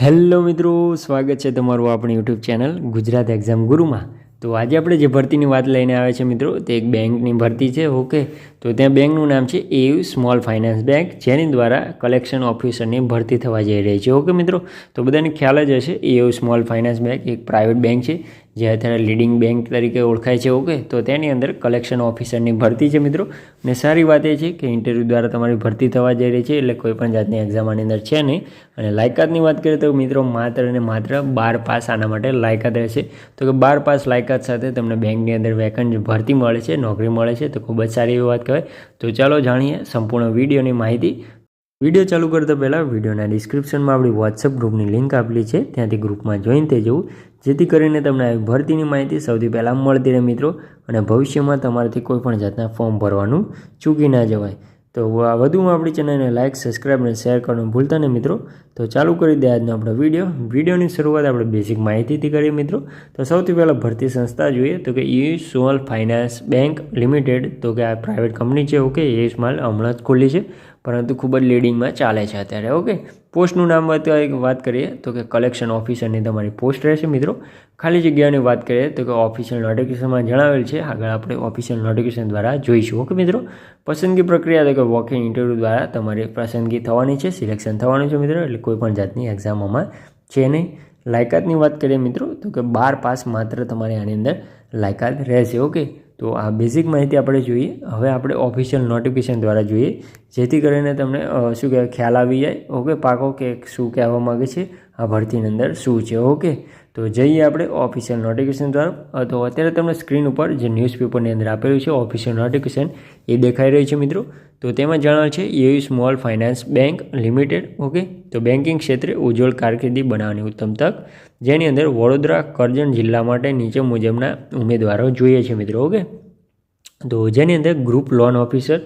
Hello મિત્રો, સ્વાગત છે તમારું આપણી યુટ્યુબ ચેનલ ગુજરાત એક્ઝામ ગુરુમાં। તો આજે આપણે જે ભરતીની વાત લઈને આવ્યા છે મિત્રો, તે એક બેંકની ભરતી છે। ઓકે, તો ત્યાં બેંકનું નામ છે એયુ સ્મોલ ફાઇનાન્સ બેંક, જેની દ્વારા કલેક્શન ઓફિસરની ભરતી થવા જઈ રહી છે। ઓકે મિત્રો, તો બધાને ખ્યાલ જ હશે, એયુ સ્મોલ ફાઇનાન્સ બેંક એક પ્રાઇવેટ બેંક છે જે અત્યારે લીડિંગ બેંક તરીકે ઓળખાય છે। ઓકે, તો તેની અંદર કલેક્શન ઓફિસરની ભરતી છે મિત્રો। અને સારી વાત એ છે કે ઇન્ટરવ્યૂ દ્વારા તમારી ભરતી થવા જઈ રહી છે, એટલે કોઈ પણ જાતની એક્ઝામ આની અંદર છે નહીં। અને લાયકાતની વાત કરીએ તો મિત્રો માત્ર અને માત્ર 12 પાસ આના માટે લાયકાત રહેશે। તો કે 12 પાસ લાયકાત સાથે તમને બેંકની અંદર વેકન્ટ ભરતી મળે છે, નોકરી મળે છે, તો ખૂબ જ સારી એવી વાત કહેવાય। તો ચાલો જાણીએ સંપૂર્ણ વિડીયોની માહિતી। વિડીયો ચાલુ કરતા પહેલાં વિડીયોના ડિસ્ક્રિપ્શનમાં આપણી વોટ્સઅપ ગ્રુપની લિંક આપેલી છે, ત્યાંથી ગ્રુપમાં જોઈન થઈ જવું, જેથી કરીને તમને આવી ભરતીની માહિતી સૌથી પહેલાં મળતી રહે મિત્રો, અને ભવિષ્યમાં તમારાથી કોઈ પણ જાતના ફોર્મ ભરવાનું ચૂકી ના જવાય। તો વધુમાં આપણી ચેનલને લાઇક, સબસ્ક્રાઈબ અને શેર કરવાનું ભૂલતા નહીં મિત્રો। તો ચાલુ કરી દે આજનો આપણો વિડીયોની શરૂઆત આપણે બેઝિક માહિતીથી કરીએ મિત્રો। તો સૌથી પહેલાં ભરતી સંસ્થા જોઈએ તો કે AU small finance bank limited, તો કે આ પ્રાઇવેટ કંપની છે। ઓકે, એયુ સ્મોલ હમણાં જ ખુલ્લી છે, પરંતુ ખૂબ જ લીડિંગમાં ચાલે છે અત્યારે। ઓકે, પોસ્ટનું નામ વાત કરીએ તો કે કલેક્શન ઓફિસરની તમારી પોસ્ટ રહેશે મિત્રો। ખાલી જગ્યાની વાત કરીએ તો કે ઓફિશિયલ નોટિફિકેશનમાં જણાવેલ છે, આગળ આપણે ઓફિશિયલ નોટિફિકેશન દ્વારા જોઈશું। ઓકે મિત્રો, પસંદગી પ્રક્રિયા તો કે વોક ઇન ઇન્ટરવ્યૂ દ્વારા તમારી પસંદગી થવાની છે, સિલેક્શન થવાનું છે મિત્રો, એટલે કોઈ પણ જાતની એક્ઝામોમાં છે નહીં। લાયકાતની વાત કરીએ મિત્રો તો કે 12 પાસ માત્ર તમારે આની અંદર લાયકાત રહેશે। ઓકે, તો આ બેઝિક માહિતી આપણે જોઈએ। હવે આપણે ઓફિશિયલ નોટિફિકેશન દ્વારા જોઈએ, જેથી કરીને તમને શું કહેવાય ખ્યાલ આવી જાય। ઓકે, પાકો કે શું કહેવા માગે છે આ ભરતીની અંદર શું છે। ઓકે, તો જઈએ આપણે ઓફિશિયલ નોટિફિકેશન દ્વારા। તો અત્યારે તમને સ્ક્રીન ઉપર જે ન્યૂઝપેપરની અંદર આપેલું છે ઓફિશિયલ નોટિફિકેશન એ દેખાઈ રહ્યું છે મિત્રો। તો તેમાં જણાવેલ છે AU small finance bank limited. Okay, તો બેન્કિંગ ક્ષેત્રે ઉજ્જવળ કારકિર્દી બનાવવાની ઉત્તમ તક, જેની અંદર વડોદરા કરજણ જિલ્લા માટે નીચે મુજબના ઉમેદવારો જોઈએ છે મિત્રો। ઓકે, તો જેની અંદર ગ્રુપ લોન ઓફિસર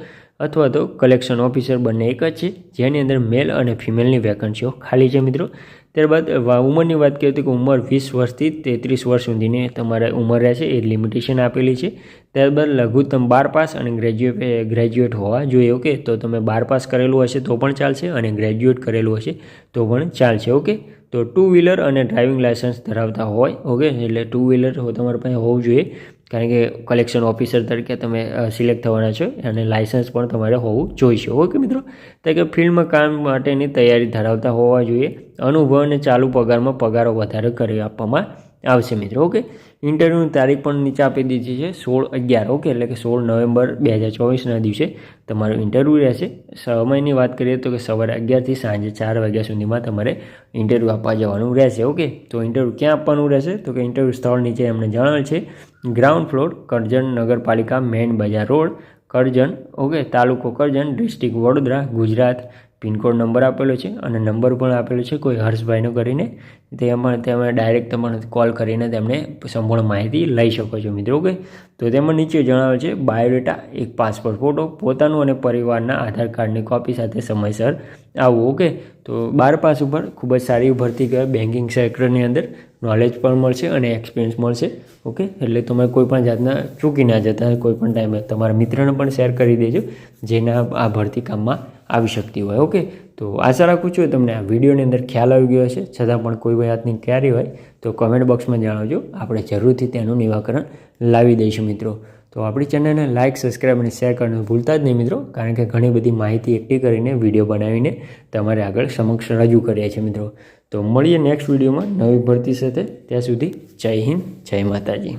અથવા તો કલેક્શન ઓફિસર બંને એક જ છે, જેની અંદર મેલ અને ફિમેલની વેકન્સીઓ ખાલી છે મિત્રો। ત્યારબાદ ઉંમરની વાત કરીએ તો કે ઉંમર 20 વર્ષથી 33 વર્ષ સુધીની તમારે ઉંમર રહેશે, એ લિમિટેશન આપેલી છે। ત્યારબાદ લઘુત્તમ 12 પાસ અને ગ્રેજ્યુએટ હોવા જોઈએ। ઓકે, તો તમે 12 પાસ કરેલું હશે તો પણ ચાલશે, અને ગ્રેજ્યુએટ કરેલું હશે તો પણ ચાલશે। ઓકે, તો 2 વ્હીલર અને ડ્રાઇવિંગ લાયસન્સ ધરાવતા હોય। ઓકે, એટલે 2 વ્હીલર તમારા પાસે હોવું જોઈએ, કારણ કે કલેક્શન ઓફિસર તરીકે તમે સિલેક્ટ થવાના છો, અને લાયસન્સ પણ તમારે હોવું જોઈશે। ઓકે મિત્રો, તો કે ફિલ્ડમાં કામ માટેની તૈયારી ધરાવતા હોવા જોઈએ। અનુભવ અને ચાલુ પગારમાં પગારો વધારે કરી આપવામાં આવશે મિત્રો। ઓકે, ઇન્ટરવ્યૂની તારીખ પણ નીચે આપી દીધી છે 16/11। ઓકે, એટલે કે 16 નવેમ્બર 2024ના દિવસે તમારું ઇન્ટરવ્યૂ રહેશે। સમયની વાત કરીએ તો કે સવારે 11 થી સાંજે 4 વાગ્યા સુધીમાં તમારે ઇન્ટરવ્યૂ આપવા જવાનું રહેશે। ઓકે, તો ઇન્ટરવ્યૂ ક્યાં આપવાનું રહેશે તો કે ઇન્ટરવ્યૂ સ્થળ નીચે એમણે જણાવેલ છે, ગ્રાઉન્ડ ફ્લોર, કરજણ નગરપાલિકા, મેઇન બજાર રોડ, કરજણ। ઓકે, તાલુકો Karjan, district Vadodara, Gujarat. Pin code number આપેલો છે અને નંબર પણ આપેલો છે કોઈ હર્ષભાઈનો કરીને, તેમાં ડાયરેક્ટ તમને કોલ કરીને તેમને સંપૂર્ણ માહિતી લઈ શકો છો મિત્રો। ઓકે, તો તેમાં નીચે જણાવે છે બાયોડેટા, એક પાસપોર્ટ ફોટો, પોતાનું અને પરિવારના આધાર કાર્ડની કોપી સાથે સમયસર આવવું। ઓકે, તો 12 પાસ ઉપર ખૂબ જ સારી ભરતી કહેવાય, બેન્કિંગ સેક્ટરની અંદર નોલેજ પણ મળશે અને એક્સપિરિયન્સ મળશે। ઓકે, એટલે તમે કોઈ પણ જાતના ચૂકી ના જતા, કોઈ પણ ટાઈમે તમારા મિત્રને પણ શેર કરી દેજો, જેના આ ભરતી કામમાં આવી શકતી હોય। ઓકે, તો આશા રાખું છું તમને આ વિડીયોની અંદર ખ્યાલ આવી ગયો હશે। છતાં પણ કોઈ જાતની ક્વેરી હોય તો કમેન્ટ બોક્સમાં જણાવજો, આપણે જરૂરથી તેનું નિરાકરણ લાવી દઈશું મિત્રો। તો આપણી ચેનલને લાઇક, સબસ્ક્રાઈબ અને શેર કરવાનું ભૂલતા જ નહીં મિત્રો, કારણ કે ઘણી બધી માહિતી એકઠી કરીને વિડીયો બનાવીને તમારે આગળ સમક્ષ રજૂ કરીએ છીએ મિત્રો। તો મળીએ નેક્સ્ટ વિડીયોમાં નવી ભરતી સાથે, ત્યાં સુધી જય હિન્દ, જય માતાજી।